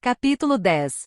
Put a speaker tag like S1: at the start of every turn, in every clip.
S1: Capítulo 10.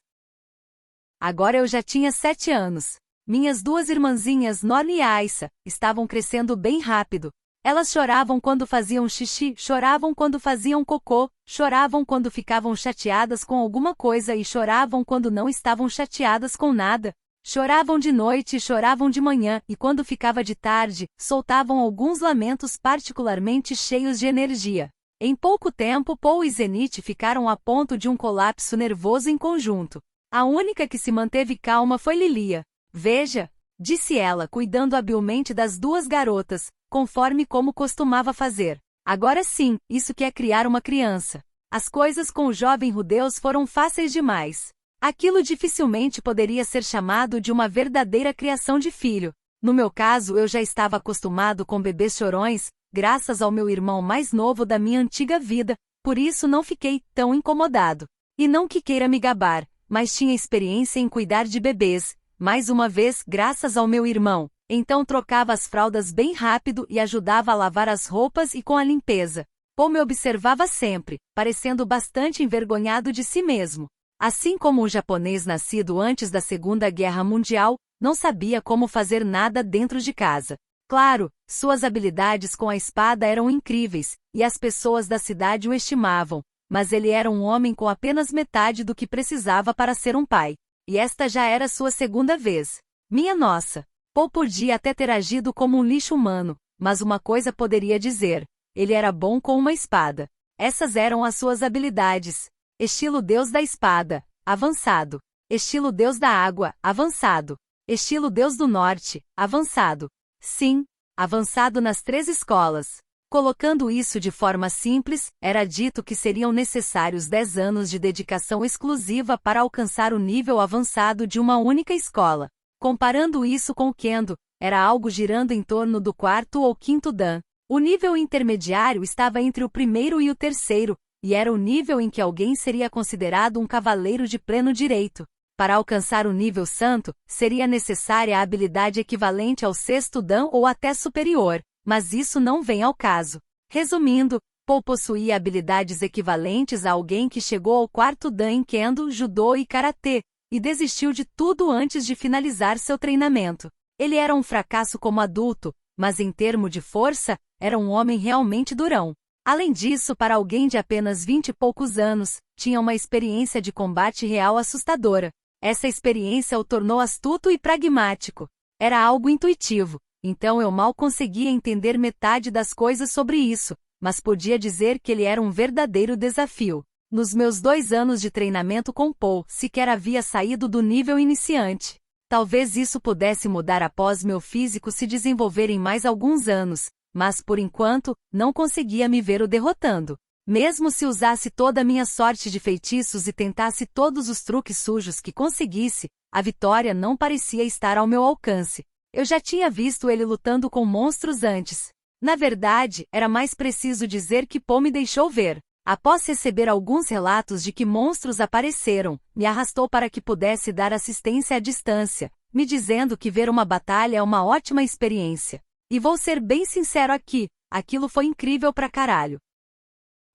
S1: Agora eu já tinha 7 anos. Minhas duas irmãzinhas, Norne e Aissa, estavam crescendo bem rápido. Elas choravam quando faziam xixi, choravam quando faziam cocô, choravam quando ficavam chateadas com alguma coisa e choravam quando não estavam chateadas com nada. Choravam de noite e choravam de manhã, e quando ficava de tarde, soltavam alguns lamentos particularmente cheios de energia. Em pouco tempo, Paul e Zenith ficaram a ponto de um colapso nervoso em conjunto. A única que se manteve calma foi Lilia. Veja, disse ela, cuidando habilmente das duas garotas, conforme como costumava fazer. Agora sim, isso que é criar uma criança. As coisas com o jovem Rudeus foram fáceis demais. Aquilo dificilmente poderia ser chamado de uma verdadeira criação de filho. No meu caso, eu já estava acostumado com bebês chorões, graças ao meu irmão mais novo da minha antiga vida, por isso não fiquei tão incomodado. E não que queira me gabar, mas tinha experiência em cuidar de bebês, mais uma vez graças ao meu irmão. Então trocava as fraldas bem rápido e ajudava a lavar as roupas e com a limpeza. Paul me observava sempre, parecendo bastante envergonhado de si mesmo. Assim como um japonês nascido antes da Segunda Guerra Mundial, não sabia como fazer nada dentro de casa. Claro, suas habilidades com a espada eram incríveis, e as pessoas da cidade o estimavam, mas ele era um homem com apenas metade do que precisava para ser um pai. E esta já era sua segunda vez. Minha nossa! Paul podia até ter agido como um lixo humano, mas uma coisa poderia dizer: ele era bom com uma espada. Essas eram as suas habilidades. Estilo Deus da Espada, avançado. Estilo Deus da Água, avançado. Estilo Deus do Norte, avançado. Sim, avançado nas 3 escolas. Colocando isso de forma simples, era dito que seriam necessários 10 anos de dedicação exclusiva para alcançar o nível avançado de uma única escola. Comparando isso com o Kendo, era algo girando em torno do 4º ou 5º Dan. O nível intermediário estava entre o 1º e o 3º, e era o nível em que alguém seria considerado um cavaleiro de pleno direito. Para alcançar o nível santo, seria necessária a habilidade equivalente ao 6º Dan ou até superior, mas isso não vem ao caso. Resumindo, Paul possuía habilidades equivalentes a alguém que chegou ao 4º Dan em Kendo, Judô e Karatê, e desistiu de tudo antes de finalizar seu treinamento. Ele era um fracasso como adulto, mas em termos de força, era um homem realmente durão. Além disso, para alguém de apenas 20 e poucos anos, tinha uma experiência de combate real assustadora. Essa experiência o tornou astuto e pragmático. Era algo intuitivo, então eu mal conseguia entender metade das coisas sobre isso, mas podia dizer que ele era um verdadeiro desafio. Nos meus 2 anos de treinamento com Paul, sequer havia saído do nível iniciante. Talvez isso pudesse mudar após meu físico se desenvolver em mais alguns anos, mas por enquanto, não conseguia me ver o derrotando. Mesmo se usasse toda a minha sorte de feitiços e tentasse todos os truques sujos que conseguisse, a vitória não parecia estar ao meu alcance. Eu já tinha visto ele lutando com monstros antes. Na verdade, era mais preciso dizer que Paul me deixou ver. Após receber alguns relatos de que monstros apareceram, me arrastou para que pudesse dar assistência à distância, me dizendo que ver uma batalha é uma ótima experiência. E vou ser bem sincero aqui, aquilo foi incrível pra caralho.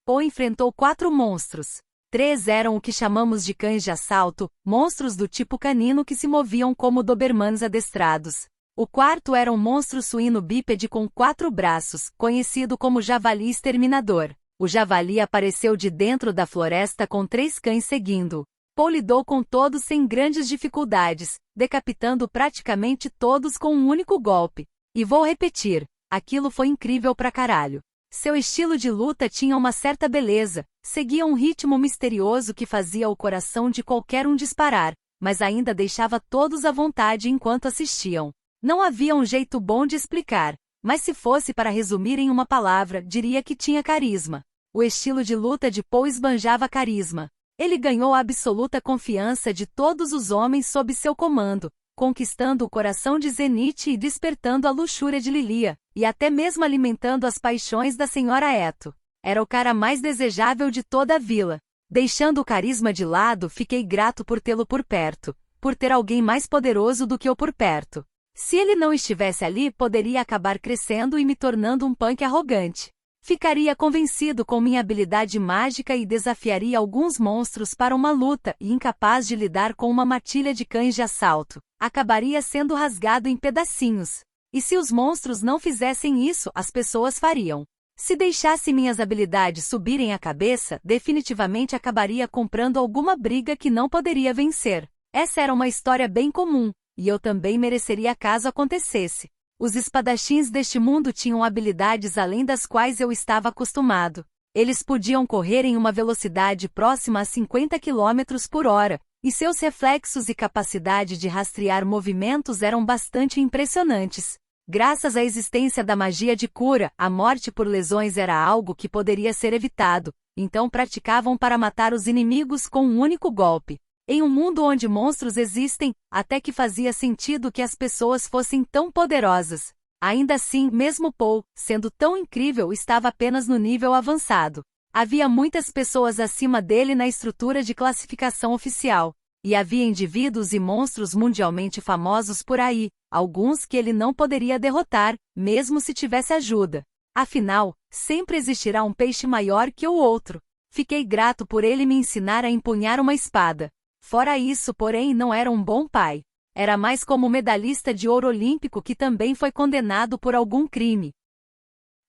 S1: Paul enfrentou 4 monstros. 3 eram o que chamamos de cães de assalto, monstros do tipo canino que se moviam como dobermans adestrados. O 4º era um monstro suíno bípede com 4 braços, conhecido como javali exterminador. O javali apareceu de dentro da floresta com 3 cães seguindo-o. Paul lidou com todos sem grandes dificuldades, decapitando praticamente todos com um único golpe. E vou repetir, aquilo foi incrível pra caralho. Seu estilo de luta tinha uma certa beleza, seguia um ritmo misterioso que fazia o coração de qualquer um disparar, mas ainda deixava todos à vontade enquanto assistiam. Não havia um jeito bom de explicar, mas se fosse para resumir em uma palavra, diria que tinha carisma. O estilo de luta de Paul esbanjava carisma. Ele ganhou a absoluta confiança de todos os homens sob seu comando, conquistando o coração de Zenith e despertando a luxúria de Lilia, e até mesmo alimentando as paixões da senhora Eto. Era o cara mais desejável de toda a vila. Deixando o carisma de lado, fiquei grato por tê-lo por perto, por ter alguém mais poderoso do que eu por perto. Se ele não estivesse ali, poderia acabar crescendo e me tornando um punk arrogante. Ficaria convencido com minha habilidade mágica e desafiaria alguns monstros para uma luta e incapaz de lidar com uma matilha de cães de assalto. Acabaria sendo rasgado em pedacinhos. E se os monstros não fizessem isso, as pessoas fariam. Se deixasse minhas habilidades subirem a cabeça, definitivamente acabaria comprando alguma briga que não poderia vencer. Essa era uma história bem comum, e eu também mereceria caso acontecesse. Os espadachins deste mundo tinham habilidades além das quais eu estava acostumado. Eles podiam correr em uma velocidade próxima a 50 km por hora, e seus reflexos e capacidade de rastrear movimentos eram bastante impressionantes. Graças à existência da magia de cura, a morte por lesões era algo que poderia ser evitado, então praticavam para matar os inimigos com um único golpe. Em um mundo onde monstros existem, até que fazia sentido que as pessoas fossem tão poderosas. Ainda assim, mesmo Paul, sendo tão incrível, estava apenas no nível avançado. Havia muitas pessoas acima dele na estrutura de classificação oficial. E havia indivíduos e monstros mundialmente famosos por aí, alguns que ele não poderia derrotar, mesmo se tivesse ajuda. Afinal, sempre existirá um peixe maior que o outro. Fiquei grato por ele me ensinar a empunhar uma espada. Fora isso, porém, não era um bom pai. Era mais como um medalhista de ouro olímpico que também foi condenado por algum crime.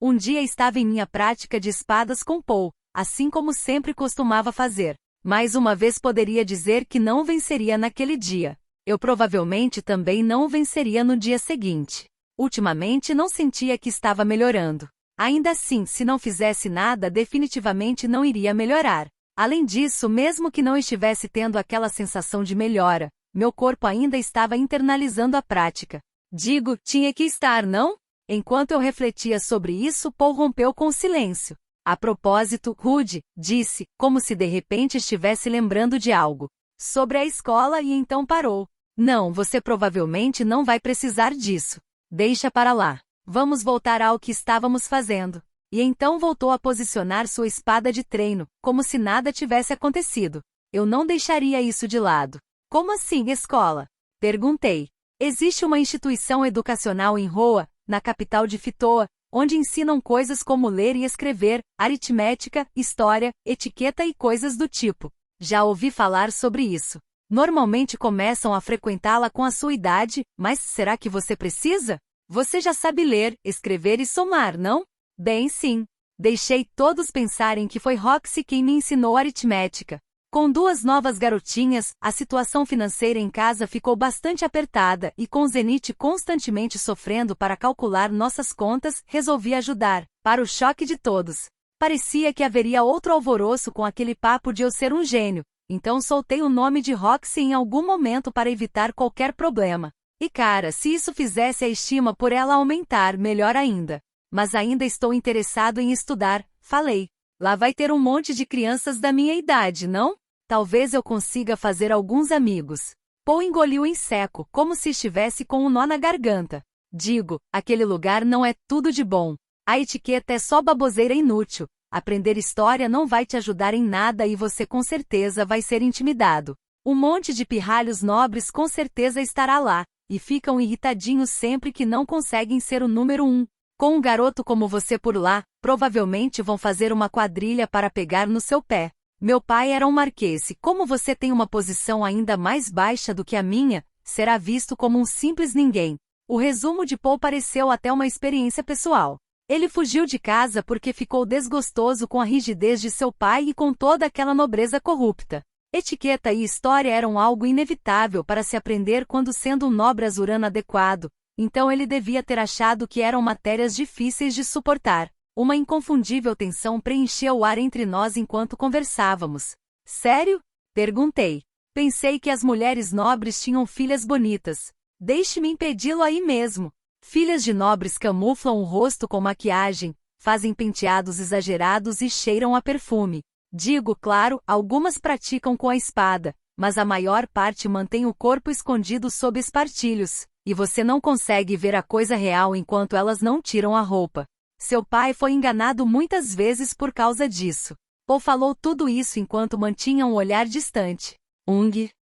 S1: Um dia estava em minha prática de espadas com Paul, assim como sempre costumava fazer. Mais uma vez poderia dizer que não venceria naquele dia. Eu provavelmente também não o venceria no dia seguinte. Ultimamente não sentia que estava melhorando. Ainda assim, se não fizesse nada, definitivamente não iria melhorar. Além disso, mesmo que não estivesse tendo aquela sensação de melhora, meu corpo ainda estava internalizando a prática. Digo, tinha que estar, não? Enquanto eu refletia sobre isso, Paul rompeu com o silêncio. A propósito, Rude, disse, como se de repente estivesse lembrando de algo. Sobre a escola e então parou. Não, você provavelmente não vai precisar disso. Deixa para lá. Vamos voltar ao que estávamos fazendo. E então voltou a posicionar sua espada de treino, como se nada tivesse acontecido. Eu não deixaria isso de lado. Como assim, escola? Perguntei. Existe uma instituição educacional em Roa, na capital de Fitoa, onde ensinam coisas como ler e escrever, aritmética, história, etiqueta e coisas do tipo. Já ouvi falar sobre isso. Normalmente começam a frequentá-la com a sua idade, mas será que você precisa? Você já sabe ler, escrever e somar, não? Bem, sim. Deixei todos pensarem que foi Roxy quem me ensinou aritmética. Com duas novas garotinhas, a situação financeira em casa ficou bastante apertada e com Zenith constantemente sofrendo para calcular nossas contas, resolvi ajudar, para o choque de todos. Parecia que haveria outro alvoroço com aquele papo de eu ser um gênio, então soltei o nome de Roxy em algum momento para evitar qualquer problema. E cara, se isso fizesse a estima por ela aumentar, melhor ainda. Mas ainda estou interessado em estudar, falei. Lá vai ter um monte de crianças da minha idade, não? Talvez eu consiga fazer alguns amigos. Paul engoliu em seco, como se estivesse com um nó na garganta. Digo, aquele lugar não é tudo de bom. A etiqueta é só baboseira inútil. Aprender história não vai te ajudar em nada e você com certeza vai ser intimidado. Um monte de pirralhos nobres com certeza estará lá, e ficam irritadinhos sempre que não conseguem ser o número 1. Com um garoto como você por lá, provavelmente vão fazer uma quadrilha para pegar no seu pé. Meu pai era um marquês e como você tem uma posição ainda mais baixa do que a minha, será visto como um simples ninguém. O resumo de Paul pareceu até uma experiência pessoal. Ele fugiu de casa porque ficou desgostoso com a rigidez de seu pai e com toda aquela nobreza corrupta. Etiqueta e história eram algo inevitável para se aprender quando sendo um nobre azurano adequado. Então ele devia ter achado que eram matérias difíceis de suportar. Uma inconfundível tensão preencheu o ar entre nós enquanto conversávamos. Sério? Perguntei. Pensei que as mulheres nobres tinham filhas bonitas. Deixe-me impedi-lo aí mesmo. Filhas de nobres camuflam o rosto com maquiagem, fazem penteados exagerados e cheiram a perfume. Digo, claro, algumas praticam com a espada, mas a maior parte mantém o corpo escondido sob espartilhos. E você não consegue ver a coisa real enquanto elas não tiram a roupa. Seu pai foi enganado muitas vezes por causa disso. Paul falou tudo isso enquanto mantinha um olhar distante.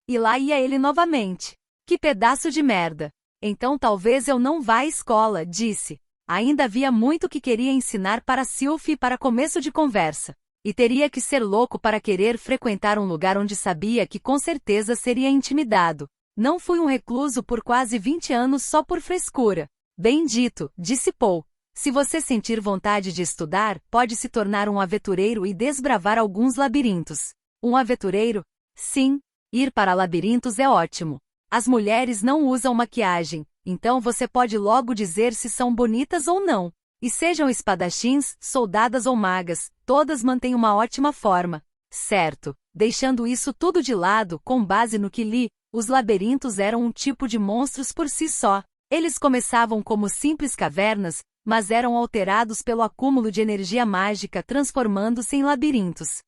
S1: E lá ia ele novamente. Que pedaço de merda. Então talvez eu não vá à escola, disse. Ainda havia muito que queria ensinar para Sylphie para começo de conversa. E teria que ser louco para querer frequentar um lugar onde sabia que com certeza seria intimidado. Não fui um recluso por quase 20 anos só por frescura. Bem dito, disse Paul. Se você sentir vontade de estudar, pode se tornar um aventureiro e desbravar alguns labirintos. Um aventureiro? Sim. Ir para labirintos é ótimo. As mulheres não usam maquiagem, então você pode logo dizer se são bonitas ou não. E sejam espadachins, soldadas ou magas, todas mantêm uma ótima forma. Certo. Deixando isso tudo de lado, com base no que li, os labirintos eram um tipo de monstros por si só. Eles começavam como simples cavernas, mas eram alterados pelo acúmulo de energia mágica, transformando-se em labirintos.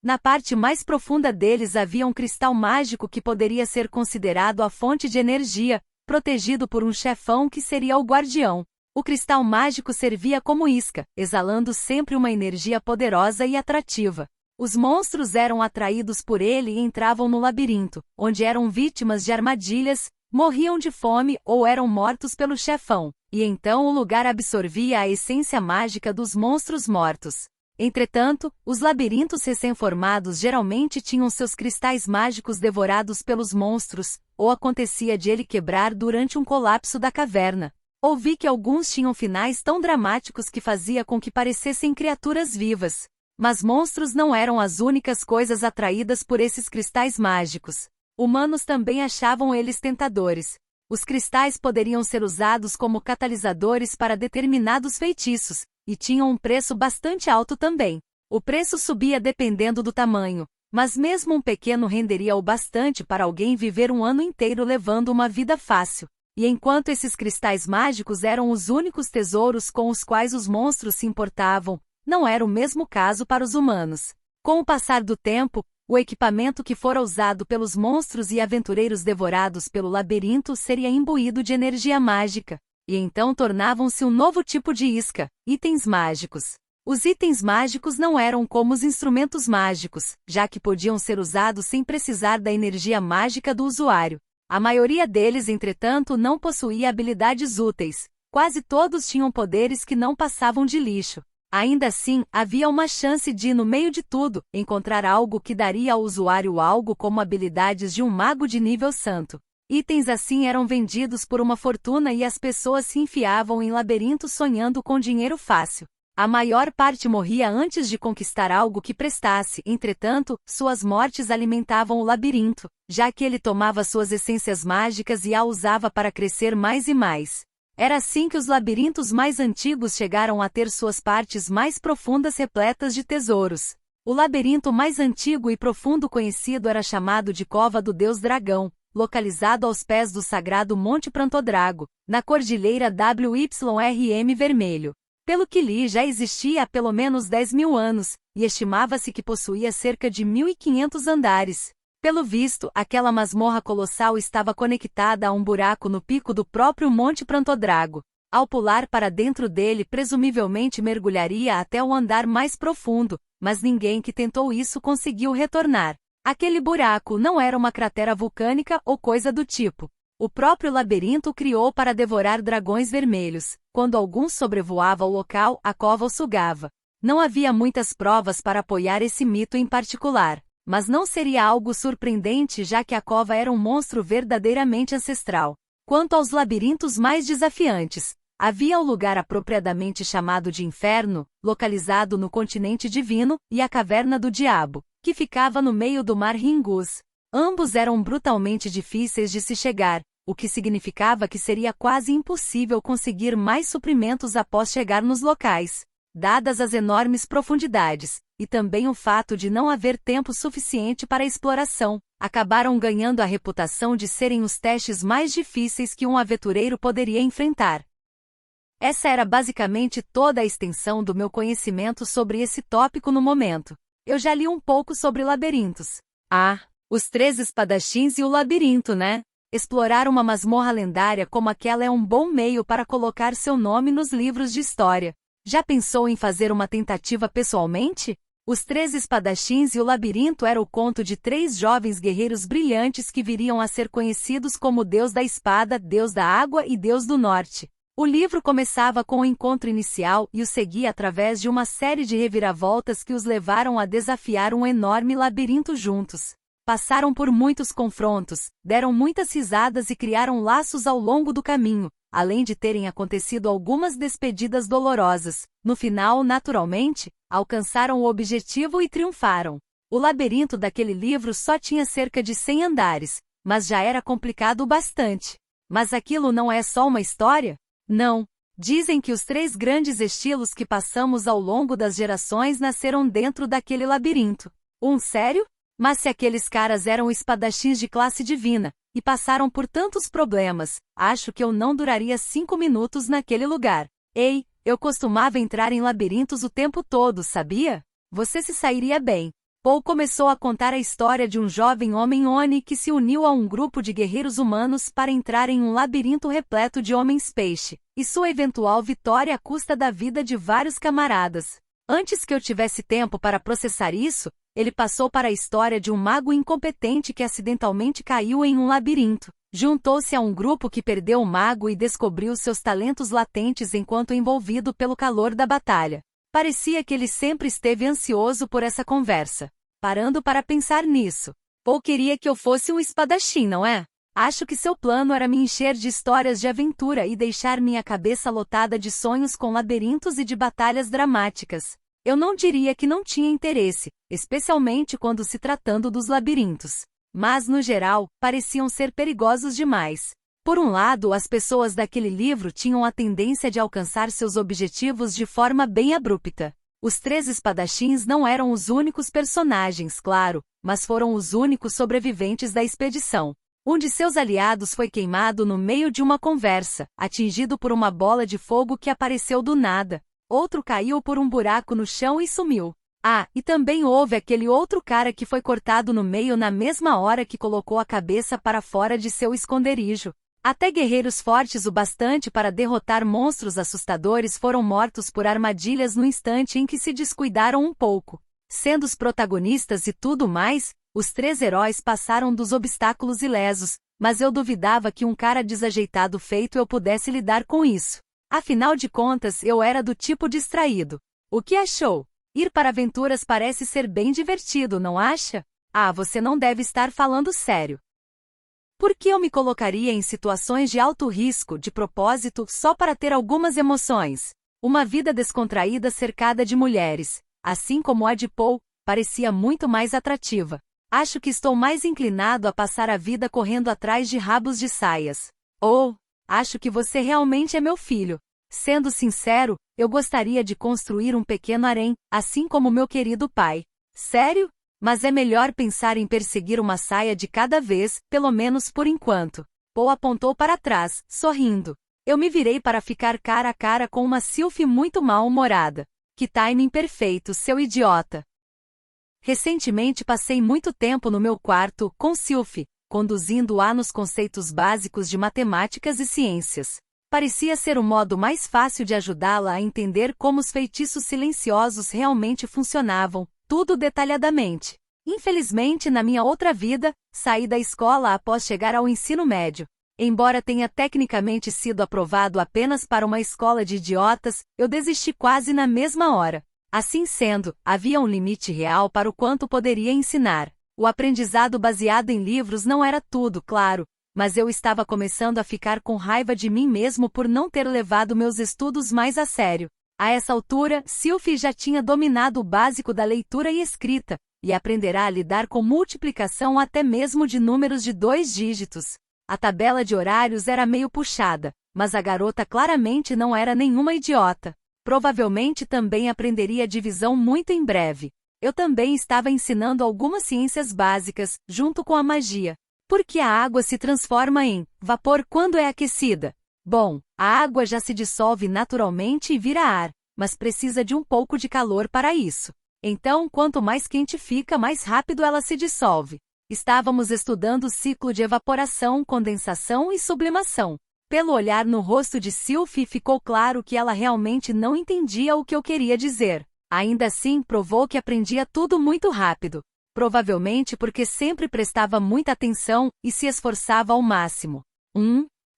S1: Na parte mais profunda deles havia um cristal mágico que poderia ser considerado a fonte de energia, protegido por um chefão que seria o guardião. O cristal mágico servia como isca, exalando sempre uma energia poderosa e atrativa. Os monstros eram atraídos por ele e entravam no labirinto, onde eram vítimas de armadilhas, morriam de fome ou eram mortos pelo chefão, e então o lugar absorvia a essência mágica dos monstros mortos. Entretanto, os labirintos recém-formados geralmente tinham seus cristais mágicos devorados pelos monstros, ou acontecia de ele quebrar durante um colapso da caverna. Ouvi que alguns tinham finais tão dramáticos que fazia com que parecessem criaturas vivas. Mas monstros não eram as únicas coisas atraídas por esses cristais mágicos. Humanos também achavam eles tentadores. Os cristais poderiam ser usados como catalisadores para determinados feitiços, e tinham um preço bastante alto também. O preço subia dependendo do tamanho, mas mesmo um pequeno renderia o bastante para alguém viver um ano inteiro levando uma vida fácil. E enquanto esses cristais mágicos eram os únicos tesouros com os quais os monstros se importavam, não era o mesmo caso para os humanos. Com o passar do tempo, o equipamento que fora usado pelos monstros e aventureiros devorados pelo labirinto seria imbuído de energia mágica, e então tornavam-se um novo tipo de isca, itens mágicos. Os itens mágicos não eram como os instrumentos mágicos, já que podiam ser usados sem precisar da energia mágica do usuário. A maioria deles, entretanto, não possuía habilidades úteis. Quase todos tinham poderes que não passavam de lixo. Ainda assim, havia uma chance de, no meio de tudo, encontrar algo que daria ao usuário algo como habilidades de um mago de nível santo. Itens assim eram vendidos por uma fortuna e as pessoas se enfiavam em labirintos sonhando com dinheiro fácil. A maior parte morria antes de conquistar algo que prestasse, entretanto, suas mortes alimentavam o labirinto, já que ele tomava suas essências mágicas e a usava para crescer mais e mais. Era assim que os labirintos mais antigos chegaram a ter suas partes mais profundas repletas de tesouros. O labirinto mais antigo e profundo conhecido era chamado de Cova do Deus Dragão, localizado aos pés do sagrado Monte Prantodrago, na cordilheira WYRM Vermelho. Pelo que li, já existia há pelo menos 10.000 anos, e estimava-se que possuía cerca de 1.500 andares. Pelo visto, aquela masmorra colossal estava conectada a um buraco no pico do próprio Monte Prantodrago. Ao pular para dentro dele, presumivelmente mergulharia até o andar mais profundo, mas ninguém que tentou isso conseguiu retornar. Aquele buraco não era uma cratera vulcânica ou coisa do tipo. O próprio labirinto criou para devorar dragões vermelhos. Quando algum sobrevoava o local, a cova o sugava. Não havia muitas provas para apoiar esse mito em particular, mas não seria algo surpreendente já que a cova era um monstro verdadeiramente ancestral. Quanto aos labirintos mais desafiantes, havia o lugar apropriadamente chamado de Inferno, localizado no continente divino, e a Caverna do Diabo, que ficava no meio do mar Ringus. Ambos eram brutalmente difíceis de se chegar, o que significava que seria quase impossível conseguir mais suprimentos após chegar nos locais, dadas as enormes profundidades, e também o fato de não haver tempo suficiente para a exploração. Acabaram ganhando a reputação de serem os testes mais difíceis que um aventureiro poderia enfrentar. Essa era basicamente toda a extensão do meu conhecimento sobre esse tópico no momento. Eu já li um pouco sobre labirintos. Os 3 espadachins e o labirinto, né? Explorar uma masmorra lendária como aquela é um bom meio para colocar seu nome nos livros de história. Já pensou em fazer uma tentativa pessoalmente? Os 3 espadachins e o labirinto era o conto de 3 jovens guerreiros brilhantes que viriam a ser conhecidos como Deus da Espada, Deus da Água e Deus do Norte. O livro começava com o encontro inicial e o seguia através de uma série de reviravoltas que os levaram a desafiar um enorme labirinto juntos. Passaram por muitos confrontos, deram muitas risadas e criaram laços ao longo do caminho, além de terem acontecido algumas despedidas dolorosas. No final, naturalmente, alcançaram o objetivo e triunfaram. O labirinto daquele livro só tinha cerca de 100 andares, mas já era complicado bastante. Mas aquilo não é só uma história? Não. Dizem que os 3 grandes estilos que passamos ao longo das gerações nasceram dentro daquele labirinto. Sério? Mas se aqueles caras eram espadachins de classe divina, e passaram por tantos problemas, acho que eu não duraria 5 minutos naquele lugar. Ei, eu costumava entrar em labirintos o tempo todo, sabia? Você se sairia bem. Paul começou a contar a história de um jovem homem Oni que se uniu a um grupo de guerreiros humanos para entrar em um labirinto repleto de homens-peixe, e sua eventual vitória à custa da vida de vários camaradas. Antes que eu tivesse tempo para processar isso, ele passou para a história de um mago incompetente que acidentalmente caiu em um labirinto. Juntou-se a um grupo que perdeu o mago e descobriu seus talentos latentes enquanto envolvido pelo calor da batalha. Parecia que ele sempre esteve ansioso por essa conversa. Parando para pensar nisso, Paul queria que eu fosse um espadachim, não é? Acho que seu plano era me encher de histórias de aventura e deixar minha cabeça lotada de sonhos com labirintos e de batalhas dramáticas. Eu não diria que não tinha interesse, especialmente quando se tratando dos labirintos. Mas, no geral, pareciam ser perigosos demais. Por um lado, as pessoas daquele livro tinham a tendência de alcançar seus objetivos de forma bem abrupta. Os 3 espadachins não eram os únicos personagens, claro, mas foram os únicos sobreviventes da expedição. Um de seus aliados foi queimado no meio de uma conversa, atingido por uma bola de fogo que apareceu do nada. Outro caiu por um buraco no chão e sumiu. E também houve aquele outro cara que foi cortado no meio na mesma hora que colocou a cabeça para fora de seu esconderijo. Até guerreiros fortes o bastante para derrotar monstros assustadores foram mortos por armadilhas no instante em que se descuidaram um pouco. Sendo os protagonistas e tudo mais, os 3 heróis passaram dos obstáculos ilesos, mas eu duvidava que um cara desajeitado feito eu pudesse lidar com isso. Afinal de contas, eu era do tipo distraído. O que achou? Ir para aventuras parece ser bem divertido, não acha? Você não deve estar falando sério. Por que eu me colocaria em situações de alto risco, de propósito, só para ter algumas emoções? Uma vida descontraída cercada de mulheres, assim como a de Paul, parecia muito mais atrativa. Acho que estou mais inclinado a passar a vida correndo atrás de rabos de saias. Acho que você realmente é meu filho. Sendo sincero, eu gostaria de construir um pequeno harém, assim como meu querido pai. Sério? Mas é melhor pensar em perseguir uma saia de cada vez, pelo menos por enquanto. Paul apontou para trás, sorrindo. Eu me virei para ficar cara a cara com uma Sylphie muito mal-humorada. Que timing perfeito, seu idiota! Recentemente passei muito tempo no meu quarto, com Sylphie, conduzindo-a nos conceitos básicos de matemáticas e ciências. Parecia ser o modo mais fácil de ajudá-la a entender como os feitiços silenciosos realmente funcionavam, tudo detalhadamente. Infelizmente, na minha outra vida, saí da escola após chegar ao ensino médio. Embora tenha tecnicamente sido aprovado apenas para uma escola de idiotas, eu desisti quase na mesma hora. Assim sendo, havia um limite real para o quanto poderia ensinar. O aprendizado baseado em livros não era tudo, claro, mas eu estava começando a ficar com raiva de mim mesmo por não ter levado meus estudos mais a sério. A essa altura, Sylphie já tinha dominado o básico da leitura e escrita, e aprenderá a lidar com multiplicação até mesmo de números de 2 dígitos. A tabela de horários era meio puxada, mas a garota claramente não era nenhuma idiota. Provavelmente também aprenderia divisão muito em breve. Eu também estava ensinando algumas ciências básicas, junto com a magia. Por que a água se transforma em vapor quando é aquecida? Bom, a água já se dissolve naturalmente e vira ar, mas precisa de um pouco de calor para isso. Então, quanto mais quente fica, mais rápido ela se dissolve. Estávamos estudando o ciclo de evaporação, condensação e sublimação. Pelo olhar no rosto de Sylphie ficou claro que ela realmente não entendia o que eu queria dizer. Ainda assim, provou que aprendia tudo muito rápido. Provavelmente porque sempre prestava muita atenção e se esforçava ao máximo.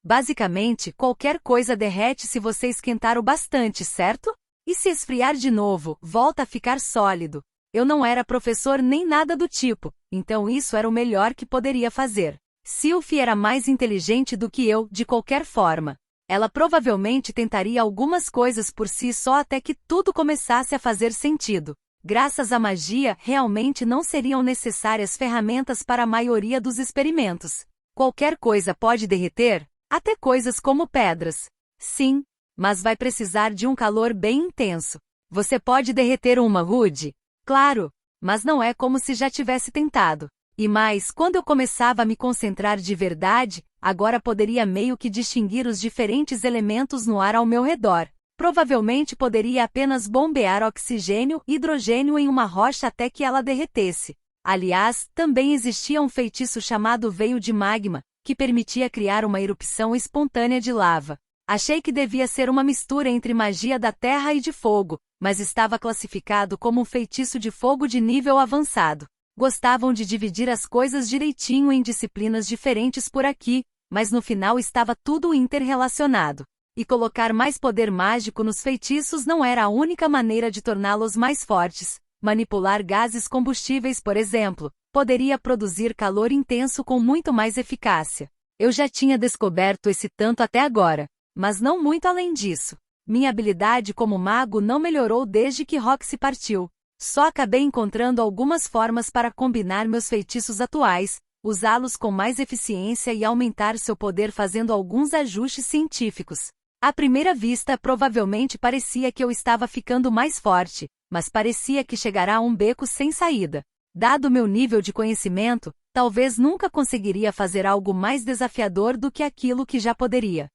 S1: Basicamente, qualquer coisa derrete se você esquentar o bastante, certo? E se esfriar de novo, volta a ficar sólido. Eu não era professor nem nada do tipo, então isso era o melhor que poderia fazer. Sylvie era mais inteligente do que eu, de qualquer forma. Ela provavelmente tentaria algumas coisas por si só até que tudo começasse a fazer sentido. Graças à magia, realmente não seriam necessárias ferramentas para a maioria dos experimentos. Qualquer coisa pode derreter, até coisas como pedras. Sim, mas vai precisar de um calor bem intenso. Você pode derreter uma Rude? Claro, mas não é como se já tivesse tentado. E mais, quando eu começava a me concentrar de verdade, agora poderia meio que distinguir os diferentes elementos no ar ao meu redor. Provavelmente poderia apenas bombear oxigênio e hidrogênio em uma rocha até que ela derretesse. Aliás, também existia um feitiço chamado Veio de Magma, que permitia criar uma erupção espontânea de lava. Achei que devia ser uma mistura entre magia da terra e de fogo, mas estava classificado como um feitiço de fogo de nível avançado. Gostavam de dividir as coisas direitinho em disciplinas diferentes por aqui, mas no final estava tudo interrelacionado. E colocar mais poder mágico nos feitiços não era a única maneira de torná-los mais fortes. Manipular gases combustíveis, por exemplo, poderia produzir calor intenso com muito mais eficácia. Eu já tinha descoberto esse tanto até agora, mas não muito além disso. Minha habilidade como mago não melhorou desde que Roxy partiu. Só acabei encontrando algumas formas para combinar meus feitiços atuais, usá-los com mais eficiência e aumentar seu poder fazendo alguns ajustes científicos. À primeira vista, provavelmente parecia que eu estava ficando mais forte, mas parecia que chegará a um beco sem saída. Dado meu nível de conhecimento, talvez nunca conseguiria fazer algo mais desafiador do que aquilo que já poderia.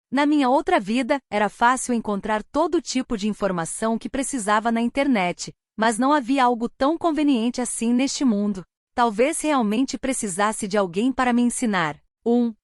S1: Na minha outra vida, era fácil encontrar todo tipo de informação que precisava na internet, mas não havia algo tão conveniente assim neste mundo. Talvez realmente precisasse de alguém para me ensinar.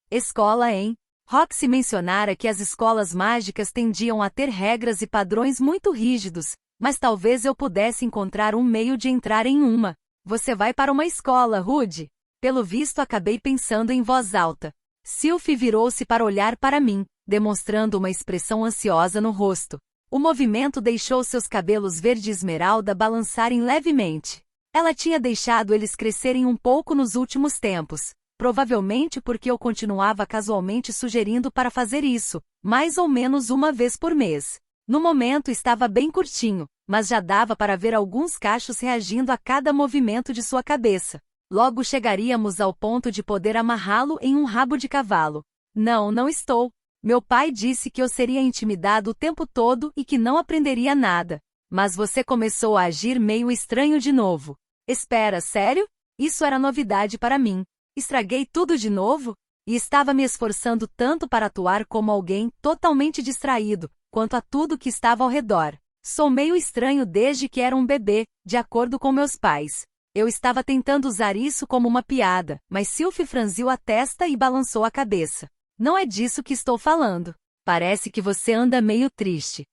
S1: Escola, hein? Roxy mencionara que as escolas mágicas tendiam a ter regras e padrões muito rígidos, mas talvez eu pudesse encontrar um meio de entrar em uma. Você vai para uma escola, Rude? Pelo visto acabei pensando em voz alta. Sylvie virou-se para olhar para mim, demonstrando uma expressão ansiosa no rosto. O movimento deixou seus cabelos verde esmeralda balançarem levemente. Ela tinha deixado eles crescerem um pouco nos últimos tempos, provavelmente porque eu continuava casualmente sugerindo para fazer isso, mais ou menos uma vez por mês. No momento estava bem curtinho, mas já dava para ver alguns cachos reagindo a cada movimento de sua cabeça. Logo chegaríamos ao ponto de poder amarrá-lo em um rabo de cavalo. Não estou. Meu pai disse que eu seria intimidado o tempo todo e que não aprenderia nada. Mas você começou a agir meio estranho de novo. Espera, sério? Isso era novidade para mim. Estraguei tudo de novo? E estava me esforçando tanto para atuar como alguém totalmente distraído, quanto a tudo que estava ao redor. Sou meio estranho desde que era um bebê, de acordo com meus pais. Eu estava tentando usar isso como uma piada, mas Sylvie franziu a testa e balançou a cabeça. Não é disso que estou falando. Parece que você anda meio triste.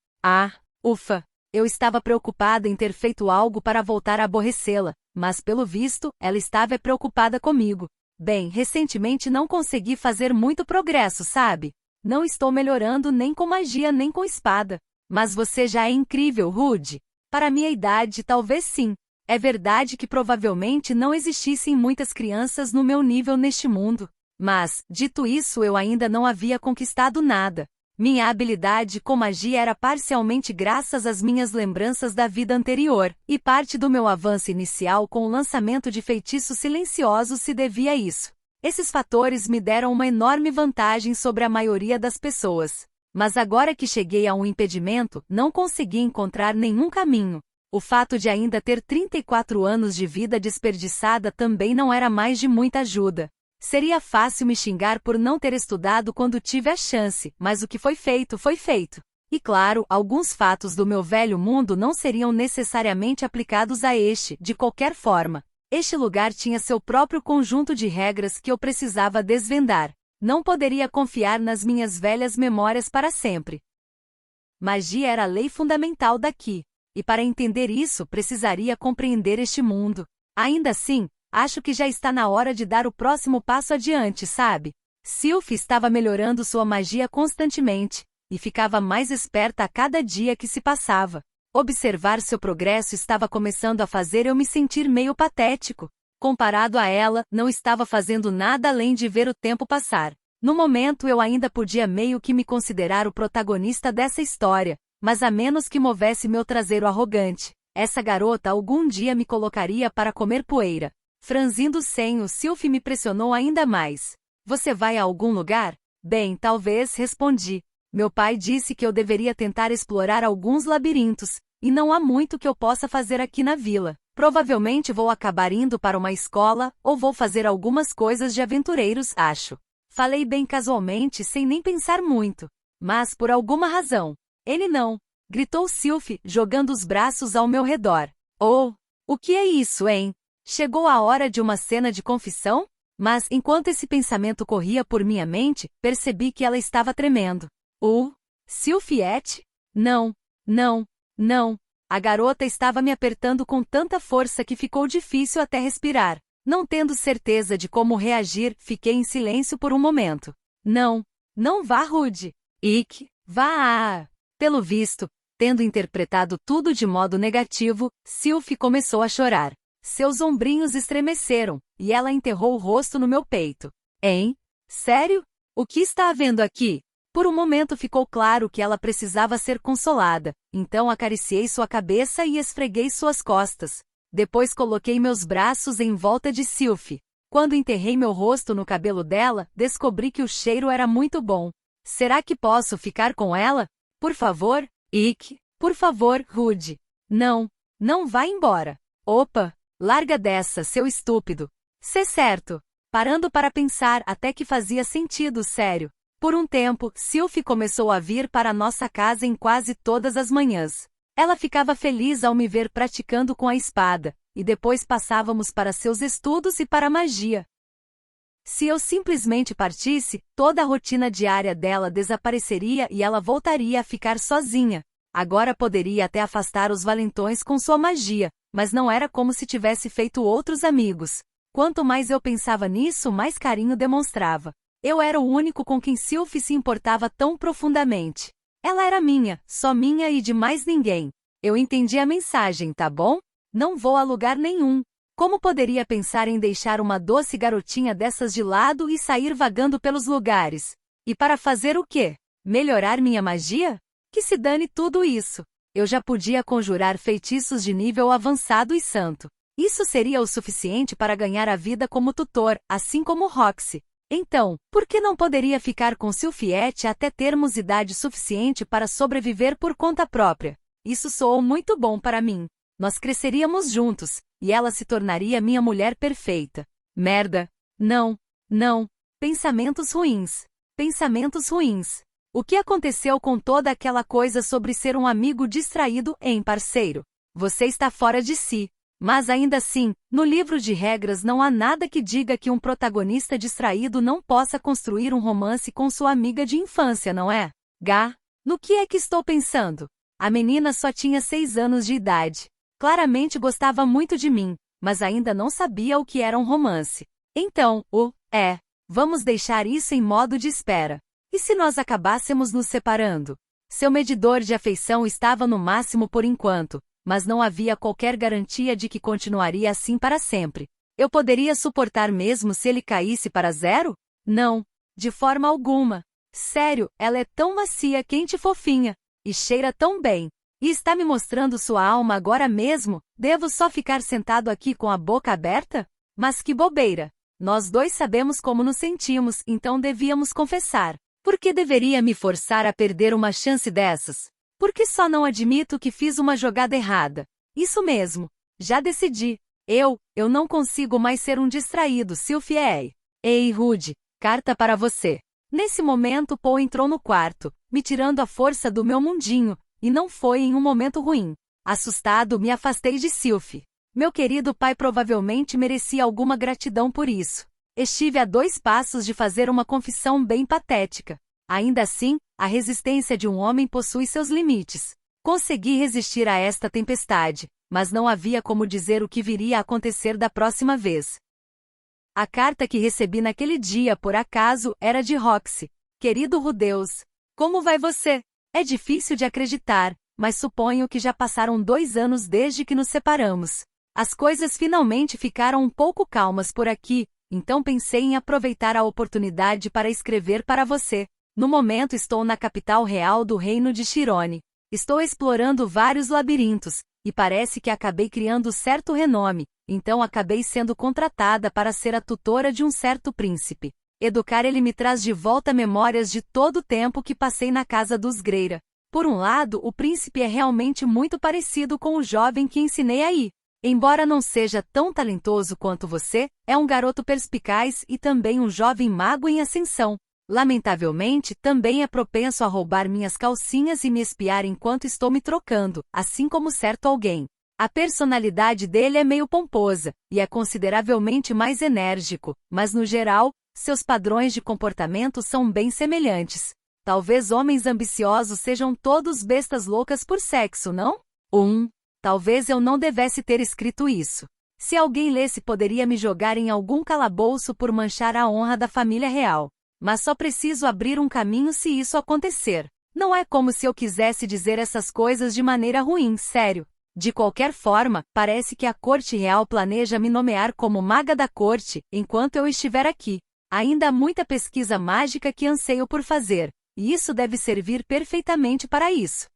S1: Ufa. Eu estava preocupada em ter feito algo para voltar a aborrecê-la, mas pelo visto, ela estava preocupada comigo. Bem, recentemente não consegui fazer muito progresso, sabe? Não estou melhorando nem com magia nem com espada. Mas você já é incrível, Rude. Para minha idade, talvez sim. É verdade que provavelmente não existissem muitas crianças no meu nível neste mundo. Mas, dito isso, eu ainda não havia conquistado nada. Minha habilidade com magia era parcialmente graças às minhas lembranças da vida anterior, e parte do meu avanço inicial com o lançamento de feitiços silenciosos se devia a isso. Esses fatores me deram uma enorme vantagem sobre a maioria das pessoas. Mas agora que cheguei a um impedimento, não consegui encontrar nenhum caminho. O fato de ainda ter 34 anos de vida desperdiçada também não era mais de muita ajuda. Seria fácil me xingar por não ter estudado quando tive a chance, mas o que foi feito foi feito. E claro, alguns fatos do meu velho mundo não seriam necessariamente aplicados a este, de qualquer forma. Este lugar tinha seu próprio conjunto de regras que eu precisava desvendar. Não poderia confiar nas minhas velhas memórias para sempre. Magia era a lei fundamental daqui. E para entender isso, precisaria compreender este mundo. Ainda assim, acho que já está na hora de dar o próximo passo adiante, sabe? Sylvie estava melhorando sua magia constantemente, e ficava mais esperta a cada dia que se passava. Observar seu progresso estava começando a fazer eu me sentir meio patético. Comparado a ela, não estava fazendo nada além de ver o tempo passar. No momento eu ainda podia meio que me considerar o protagonista dessa história, mas a menos que movesse meu traseiro arrogante, essa garota algum dia me colocaria para comer poeira. Franzindo o senho, Sylvie me pressionou ainda mais. Você vai a algum lugar? Bem, talvez, respondi. Meu pai disse que eu deveria tentar explorar alguns labirintos, e não há muito que eu possa fazer aqui na vila. Provavelmente vou acabar indo para uma escola, ou vou fazer algumas coisas de aventureiros, acho. Falei bem casualmente, sem nem pensar muito. Mas por alguma razão. Ele não. Gritou Sylvie, jogando os braços ao meu redor. Oh, o que é isso, hein? Chegou a hora de uma cena de confissão? Mas, enquanto esse pensamento corria por minha mente, percebi que ela estava tremendo. Sylviette? Não, não, não. A garota estava me apertando com tanta força que ficou difícil até respirar. Não tendo certeza de como reagir, fiquei em silêncio por um momento. Não, não vá, Rude. Vá. Pelo visto, tendo interpretado tudo de modo negativo, Sylvie começou a chorar. Seus ombrinhos estremeceram, e ela enterrou o rosto no meu peito. Hein? Sério? O que está havendo aqui? Por um momento ficou claro que ela precisava ser consolada, então acariciei sua cabeça e esfreguei suas costas. Depois coloquei meus braços em volta de Sylvie. Quando enterrei meu rosto no cabelo dela, descobri que o cheiro era muito bom. Será que posso ficar com ela? Por favor? Por favor, Rude. Não, não vá embora. Opa, larga dessa, seu estúpido. Certo. Parando para pensar até que fazia sentido, sério. Por um tempo, Sylvie começou a vir para nossa casa em quase todas as manhãs. Ela ficava feliz ao me ver praticando com a espada, e depois passávamos para seus estudos e para a magia. Se eu simplesmente partisse, toda a rotina diária dela desapareceria e ela voltaria a ficar sozinha. Agora poderia até afastar os valentões com sua magia, mas não era como se tivesse feito outros amigos. Quanto mais eu pensava nisso, mais carinho demonstrava. Eu era o único com quem Sylvie se importava tão profundamente. Ela era minha, só minha e de mais ninguém. Eu entendi a mensagem, tá bom? Não vou a lugar nenhum. Como poderia pensar em deixar uma doce garotinha dessas de lado e sair vagando pelos lugares? E para fazer o quê? Melhorar minha magia? Que se dane tudo isso. Eu já podia conjurar feitiços de nível avançado e santo. Isso seria o suficiente para ganhar a vida como tutor, assim como Roxy. Então, por que não poderia ficar com Sylviette até termos idade suficiente para sobreviver por conta própria? Isso soou muito bom para mim. Nós cresceríamos juntos, e ela se tornaria minha mulher perfeita. Merda. Não. Pensamentos ruins. O que aconteceu com toda aquela coisa sobre ser um amigo distraído, hein, parceiro? Você está fora de si. Mas ainda assim, no livro de regras não há nada que diga que um protagonista distraído não possa construir um romance com sua amiga de infância, não é? No que é que estou pensando? A menina só tinha 6 anos de idade. Claramente gostava muito de mim, mas ainda não sabia o que era um romance. Então, vamos deixar isso em modo de espera. E se nós acabássemos nos separando? Seu medidor de afeição estava no máximo por enquanto, mas não havia qualquer garantia de que continuaria assim para sempre. Eu poderia suportar mesmo se ele caísse para 0? Não, de forma alguma. Sério, ela é tão macia, quente e fofinha. E cheira tão bem. E está me mostrando sua alma agora mesmo? Devo só ficar sentado aqui com a boca aberta? Mas que bobeira. Nós dois sabemos como nos sentimos, então devíamos confessar. Por que deveria me forçar a perder uma chance dessas? Porque só não admito que fiz uma jogada errada. Isso mesmo. Já decidi. Eu não consigo mais ser um distraído, Sylvie. Ei, Rude, carta para você. Nesse momento Paul entrou no quarto, me tirando a força do meu mundinho, e não foi em um momento ruim. Assustado, me afastei de Sylvie. Meu querido pai provavelmente merecia alguma gratidão por isso. Estive a 2 passos de fazer uma confissão bem patética. Ainda assim, a resistência de um homem possui seus limites. Consegui resistir a esta tempestade, mas não havia como dizer o que viria a acontecer da próxima vez. A carta que recebi naquele dia, por acaso, era de Roxy. Querido Rudeus, como vai você? É difícil de acreditar, mas suponho que já passaram 2 anos desde que nos separamos. As coisas finalmente ficaram um pouco calmas por aqui, então pensei em aproveitar a oportunidade para escrever para você. No momento estou na capital real do reino de Chirone. Estou explorando vários labirintos, e parece que acabei criando certo renome, então acabei sendo contratada para ser a tutora de um certo príncipe. Educar ele me traz de volta memórias de todo o tempo que passei na casa dos Greira. Por um lado, o príncipe é realmente muito parecido com o jovem que ensinei aí. Embora não seja tão talentoso quanto você, é um garoto perspicaz e também um jovem mago em ascensão. Lamentavelmente, também é propenso a roubar minhas calcinhas e me espiar enquanto estou me trocando, assim como certo alguém. A personalidade dele é meio pomposa, e é consideravelmente mais enérgico, mas no geral, seus padrões de comportamento são bem semelhantes. Talvez homens ambiciosos sejam todos bestas loucas por sexo, não? Talvez eu não devesse ter escrito isso. Se alguém lesse, poderia me jogar em algum calabouço por manchar a honra da família real. Mas só preciso abrir um caminho se isso acontecer. Não é como se eu quisesse dizer essas coisas de maneira ruim, sério. De qualquer forma, parece que a corte real planeja me nomear como maga da corte, enquanto eu estiver aqui. Ainda há muita pesquisa mágica que anseio por fazer, e isso deve servir perfeitamente para isso.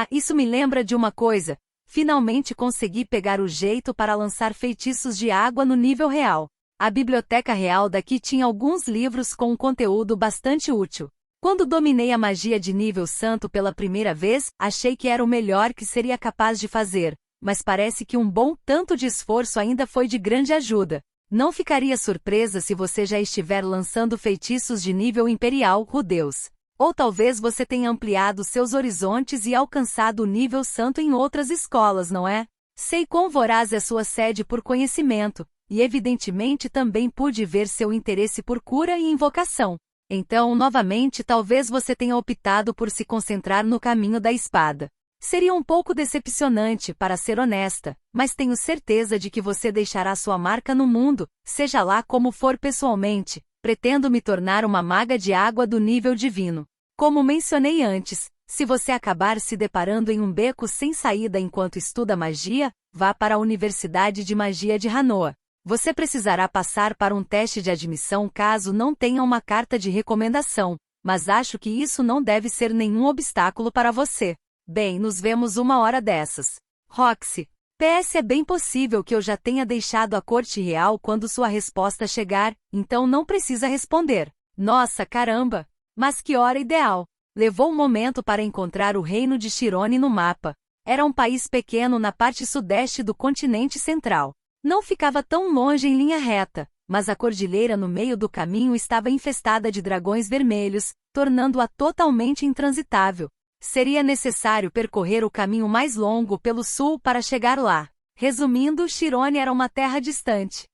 S1: Isso me lembra de uma coisa. Finalmente consegui pegar o jeito para lançar feitiços de água no nível real. A biblioteca real daqui tinha alguns livros com um conteúdo bastante útil. Quando dominei a magia de nível santo pela primeira vez, achei que era o melhor que seria capaz de fazer, mas parece que um bom tanto de esforço ainda foi de grande ajuda. Não ficaria surpresa se você já estiver lançando feitiços de nível imperial, Rudeus. Ou talvez você tenha ampliado seus horizontes e alcançado o nível santo em outras escolas, não é? Sei quão voraz é sua sede por conhecimento, e evidentemente também pude ver seu interesse por cura e invocação. Então, novamente, talvez você tenha optado por se concentrar no caminho da espada. Seria um pouco decepcionante, para ser honesta, mas tenho certeza de que você deixará sua marca no mundo, seja lá como for pessoalmente. Pretendo me tornar uma maga de água do nível divino. Como mencionei antes, se você acabar se deparando em um beco sem saída enquanto estuda magia, vá para a Universidade de Magia de Hanoa. Você precisará passar para um teste de admissão caso não tenha uma carta de recomendação, mas acho que isso não deve ser nenhum obstáculo para você. Bem, nos vemos uma hora dessas. Roxy. PS, é bem possível que eu já tenha deixado a corte real quando sua resposta chegar, então não precisa responder. Nossa, caramba! Mas que hora ideal! Levou um momento para encontrar o reino de Chirone no mapa. Era um país pequeno na parte sudeste do continente central. Não ficava tão longe em linha reta, mas a cordilheira no meio do caminho estava infestada de dragões vermelhos, tornando-a totalmente intransitável. Seria necessário percorrer o caminho mais longo pelo sul para chegar lá. Resumindo, Chirone era uma terra distante.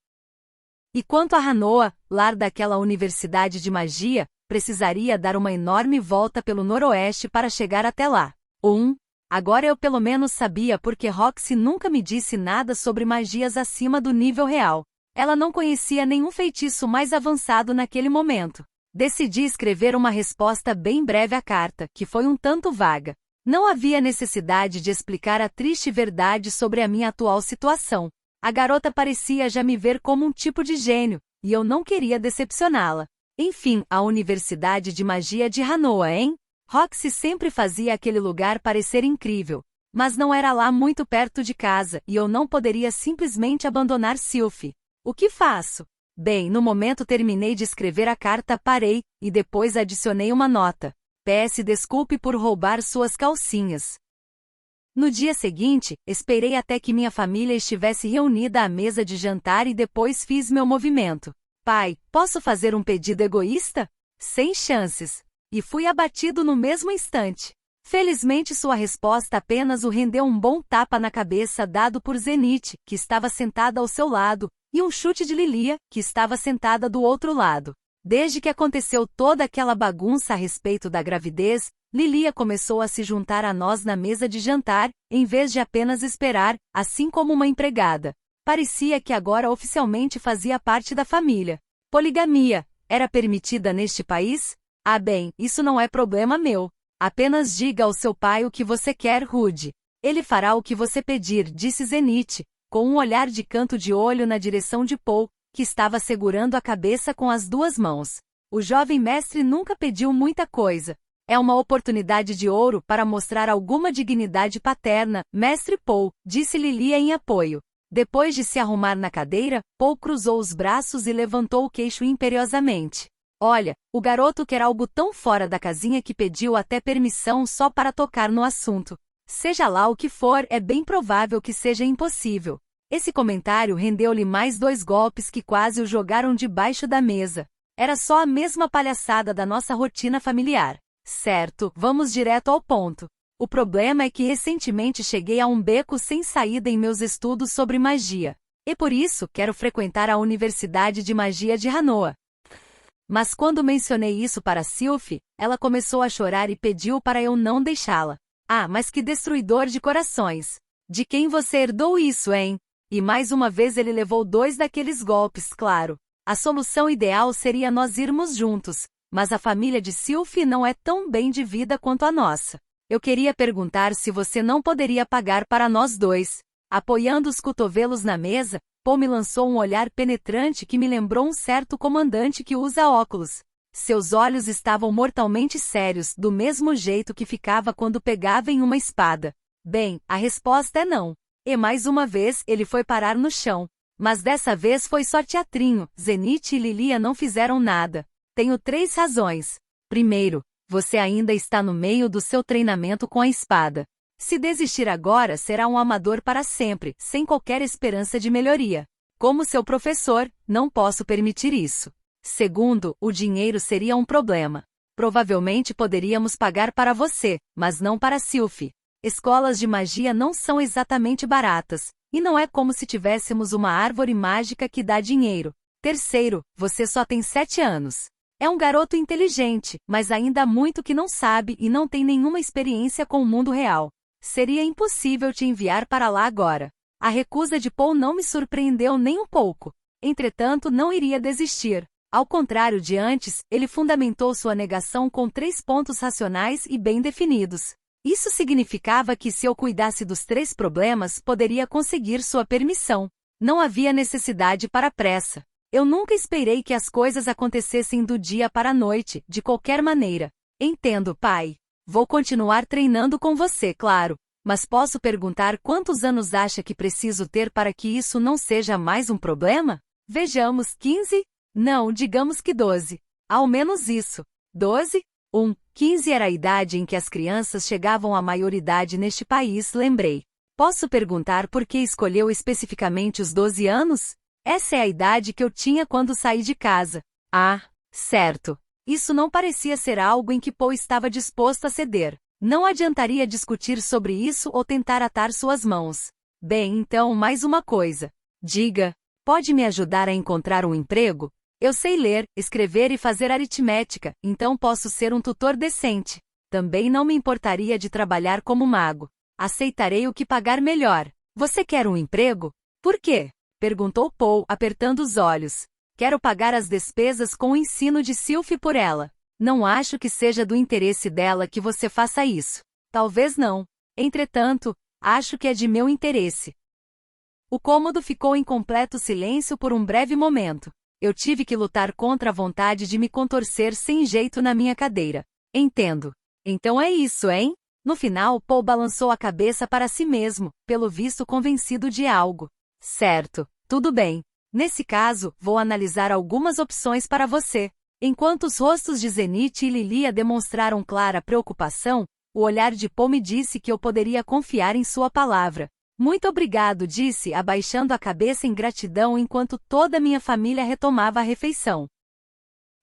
S1: E quanto a Hanoa, lar daquela universidade de magia, precisaria dar uma enorme volta pelo noroeste para chegar até lá. Agora eu pelo menos sabia porque Roxy nunca me disse nada sobre magias acima do nível real. Ela não conhecia nenhum feitiço mais avançado naquele momento. Decidi escrever uma resposta bem breve à carta, que foi um tanto vaga. Não havia necessidade de explicar a triste verdade sobre a minha atual situação. A garota parecia já me ver como um tipo de gênio, e eu não queria decepcioná-la. Enfim, a Universidade de Magia de Hanoa, hein? Roxy sempre fazia aquele lugar parecer incrível. Mas não era lá muito perto de casa, e eu não poderia simplesmente abandonar Sylph. O que faço? Bem, no momento terminei de escrever a carta, parei, e depois adicionei uma nota. PS, desculpe por roubar suas calcinhas. No dia seguinte, esperei até que minha família estivesse reunida à mesa de jantar e depois fiz meu movimento. Pai, posso fazer um pedido egoísta? Sem chances. E fui abatido no mesmo instante. Felizmente sua resposta apenas o rendeu um bom tapa na cabeça dado por Zenith, que estava sentada ao seu lado, e um chute de Lilia, que estava sentada do outro lado. Desde que aconteceu toda aquela bagunça a respeito da gravidez, Lilia começou a se juntar a nós na mesa de jantar, em vez de apenas esperar, assim como uma empregada. Parecia que agora oficialmente fazia parte da família. Poligamia era permitida neste país? Ah bem, isso não é problema meu. Apenas diga ao seu pai o que você quer, Rude. Ele fará o que você pedir, disse Zenith, com um olhar de canto de olho na direção de Paul, que estava segurando a cabeça com as duas mãos. O jovem mestre nunca pediu muita coisa. É uma oportunidade de ouro para mostrar alguma dignidade paterna, mestre Paul, disse Lilia em apoio. Depois de se arrumar na cadeira, Paul cruzou os braços e levantou o queixo imperiosamente. Olha, o garoto quer algo tão fora da casinha que pediu até permissão só para tocar no assunto. Seja lá o que for, é bem provável que seja impossível. Esse comentário rendeu-lhe mais 2 golpes que quase o jogaram debaixo da mesa. Era só a mesma palhaçada da nossa rotina familiar. Certo, vamos direto ao ponto. O problema é que recentemente cheguei a um beco sem saída em meus estudos sobre magia. E por isso, quero frequentar a Universidade de Magia de Hanoa. Mas quando mencionei isso para Sylphie, ela começou a chorar e pediu para eu não deixá-la. Ah, mas que destruidor de corações! De quem você herdou isso, hein? E mais uma vez ele levou 2 daqueles golpes, claro. A solução ideal seria nós irmos juntos, mas a família de Sylphie não é tão bem de vida quanto a nossa. Eu queria perguntar se você não poderia pagar para nós 2. Apoiando os cotovelos na mesa, Paul me lançou um olhar penetrante que me lembrou um certo comandante que usa óculos. Seus olhos estavam mortalmente sérios, do mesmo jeito que ficava quando pegava em uma espada. Bem, a resposta é não. E mais uma vez ele foi parar no chão. Mas dessa vez foi só teatrinho, Zenith e Lilia não fizeram nada. Tenho 3 razões. Primeiro, você ainda está no meio do seu treinamento com a espada. Se desistir agora, será um amador para sempre, sem qualquer esperança de melhoria. Como seu professor, não posso permitir isso. Segundo, o dinheiro seria um problema. Provavelmente poderíamos pagar para você, mas não para Sylphie. Escolas de magia não são exatamente baratas, e não é como se tivéssemos uma árvore mágica que dá dinheiro. Terceiro, você só tem 7 anos. É um garoto inteligente, mas ainda há muito que não sabe e não tem nenhuma experiência com o mundo real. Seria impossível te enviar para lá agora. A recusa de Paul não me surpreendeu nem um pouco. Entretanto, não iria desistir. Ao contrário de antes, ele fundamentou sua negação com 3 pontos racionais e bem definidos. Isso significava que se eu cuidasse dos 3 problemas, poderia conseguir sua permissão. Não havia necessidade para pressa. Eu nunca esperei que as coisas acontecessem do dia para a noite, de qualquer maneira. Entendo, pai. Vou continuar treinando com você, claro. Mas posso perguntar quantos anos acha que preciso ter para que isso não seja mais um problema? Vejamos, 15? Não, digamos que 12. Ao menos isso. 12? 15 era a idade em que as crianças chegavam à maioridade neste país, lembrei. Posso perguntar por que escolheu especificamente os 12 anos? Essa é a idade que eu tinha quando saí de casa. Ah, certo. Isso não parecia ser algo em que Paul estava disposto a ceder. Não adiantaria discutir sobre isso ou tentar atar suas mãos. Bem, então mais uma coisa. Diga, pode me ajudar a encontrar um emprego? Eu sei ler, escrever e fazer aritmética, então posso ser um tutor decente. Também não me importaria de trabalhar como mago. Aceitarei o que pagar melhor. Você quer um emprego? Por quê? Perguntou Paul, apertando os olhos. Quero pagar as despesas com o ensino de Sylphie por ela. Não acho que seja do interesse dela que você faça isso. Talvez não. Entretanto, acho que é de meu interesse. O cômodo ficou em completo silêncio por um breve momento. Eu tive que lutar contra a vontade de me contorcer sem jeito na minha cadeira. Entendo. Então é isso, hein? No final, Paul balançou a cabeça para si mesmo, pelo visto convencido de algo. Certo, tudo bem. Nesse caso, vou analisar algumas opções para você. Enquanto os rostos de Zenith e Lilia demonstraram clara preocupação, o olhar de Paul me disse que eu poderia confiar em sua palavra. Muito obrigado, disse, abaixando a cabeça em gratidão enquanto toda a minha família retomava a refeição.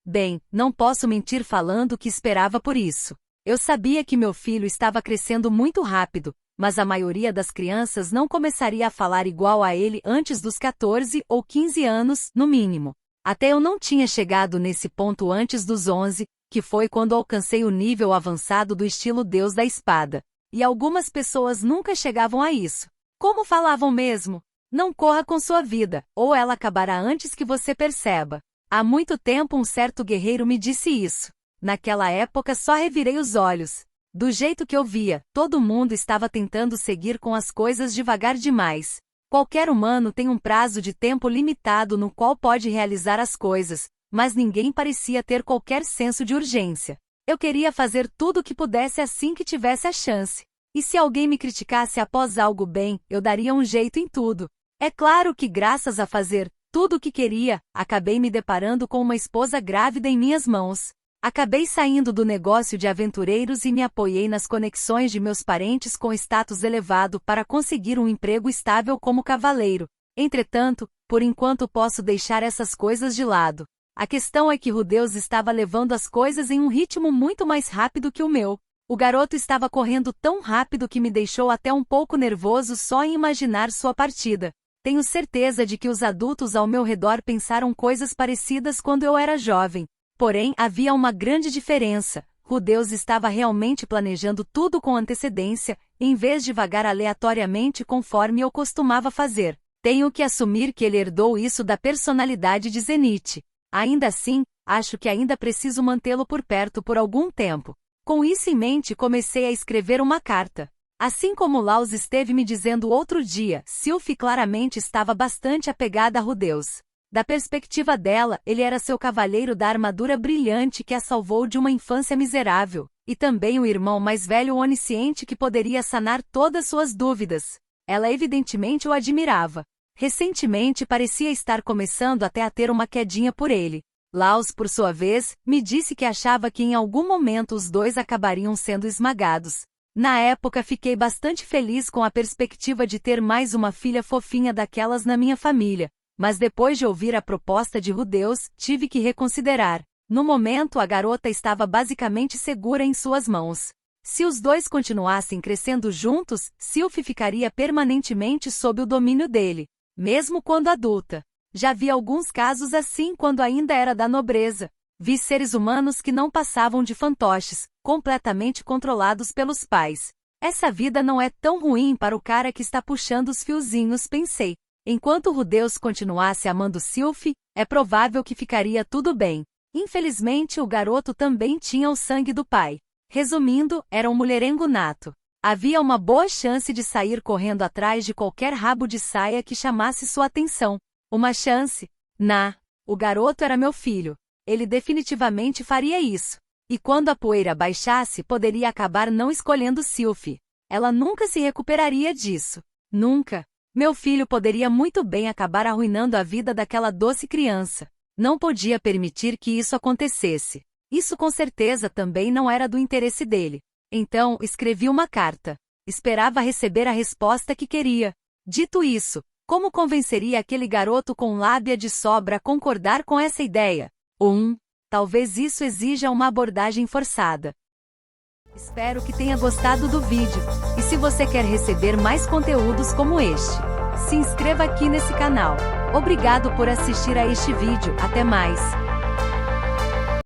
S1: Bem, não posso mentir falando que esperava por isso. Eu sabia que meu filho estava crescendo muito rápido, mas a maioria das crianças não começaria a falar igual a ele antes dos 14 ou 15 anos, no mínimo. Até eu não tinha chegado nesse ponto antes dos 11, que foi quando alcancei o nível avançado do estilo Deus da Espada. E algumas pessoas nunca chegavam a isso. Como falavam mesmo? Não corra com sua vida, ou ela acabará antes que você perceba. Há muito tempo um certo guerreiro me disse isso. Naquela época só revirei os olhos. Do jeito que eu via, todo mundo estava tentando seguir com as coisas devagar demais. Qualquer humano tem um prazo de tempo limitado no qual pode realizar as coisas, mas ninguém parecia ter qualquer senso de urgência. Eu queria fazer tudo o que pudesse assim que tivesse a chance. E se alguém me criticasse após algo bem, eu daria um jeito em tudo. É claro que graças a fazer tudo o que queria, acabei me deparando com uma esposa grávida em minhas mãos. Acabei saindo do negócio de aventureiros e me apoiei nas conexões de meus parentes com status elevado para conseguir um emprego estável como cavaleiro. Entretanto, por enquanto posso deixar essas coisas de lado. A questão é que Rudeus estava levando as coisas em um ritmo muito mais rápido que o meu. O garoto estava correndo tão rápido que me deixou até um pouco nervoso só em imaginar sua partida. Tenho certeza de que os adultos ao meu redor pensaram coisas parecidas quando eu era jovem. Porém, havia uma grande diferença. Rudeus estava realmente planejando tudo com antecedência, em vez de vagar aleatoriamente conforme eu costumava fazer. Tenho que assumir que ele herdou isso da personalidade de Zenith. Ainda assim, acho que ainda preciso mantê-lo por perto por algum tempo. Com isso em mente, comecei a escrever uma carta. Assim como Laus esteve me dizendo outro dia, Sylphie claramente estava bastante apegada a Rudeus. Da perspectiva dela, ele era seu cavalheiro da armadura brilhante que a salvou de uma infância miserável, e também o irmão mais velho onisciente que poderia sanar todas suas dúvidas. Ela evidentemente o admirava. Recentemente parecia estar começando até a ter uma quedinha por ele. Laus, por sua vez, me disse que achava que em algum momento os dois acabariam sendo esmagados. Na época fiquei bastante feliz com a perspectiva de ter mais uma filha fofinha daquelas na minha família. Mas depois de ouvir a proposta de Rudeus, tive que reconsiderar. No momento a garota estava basicamente segura em suas mãos. Se os dois continuassem crescendo juntos, Sylphie ficaria permanentemente sob o domínio dele, mesmo quando adulta. Já vi alguns casos assim quando ainda era da nobreza. Vi seres humanos que não passavam de fantoches, completamente controlados pelos pais. Essa vida não é tão ruim para o cara que está puxando os fiozinhos, pensei. Enquanto Rudeus continuasse amando Sylphie, é provável que ficaria tudo bem. Infelizmente o garoto também tinha o sangue do pai. Resumindo, era um mulherengo nato. Havia uma boa chance de sair correndo atrás de qualquer rabo de saia que chamasse sua atenção. Uma chance? O garoto era meu filho. Ele definitivamente faria isso. E quando a poeira baixasse, poderia acabar não escolhendo Sylphie. Ela nunca se recuperaria disso. Nunca. Meu filho poderia muito bem acabar arruinando a vida daquela doce criança. Não podia permitir que isso acontecesse. Isso com certeza também não era do interesse dele. Então, escrevi uma carta. Esperava receber a resposta que queria. Dito isso, como convenceria aquele garoto com lábia de sobra a concordar com essa ideia? Talvez isso exija uma abordagem forçada. Espero que tenha gostado do vídeo, e se você quer receber mais conteúdos como este, se inscreva aqui nesse canal. Obrigado por assistir a este vídeo, até mais!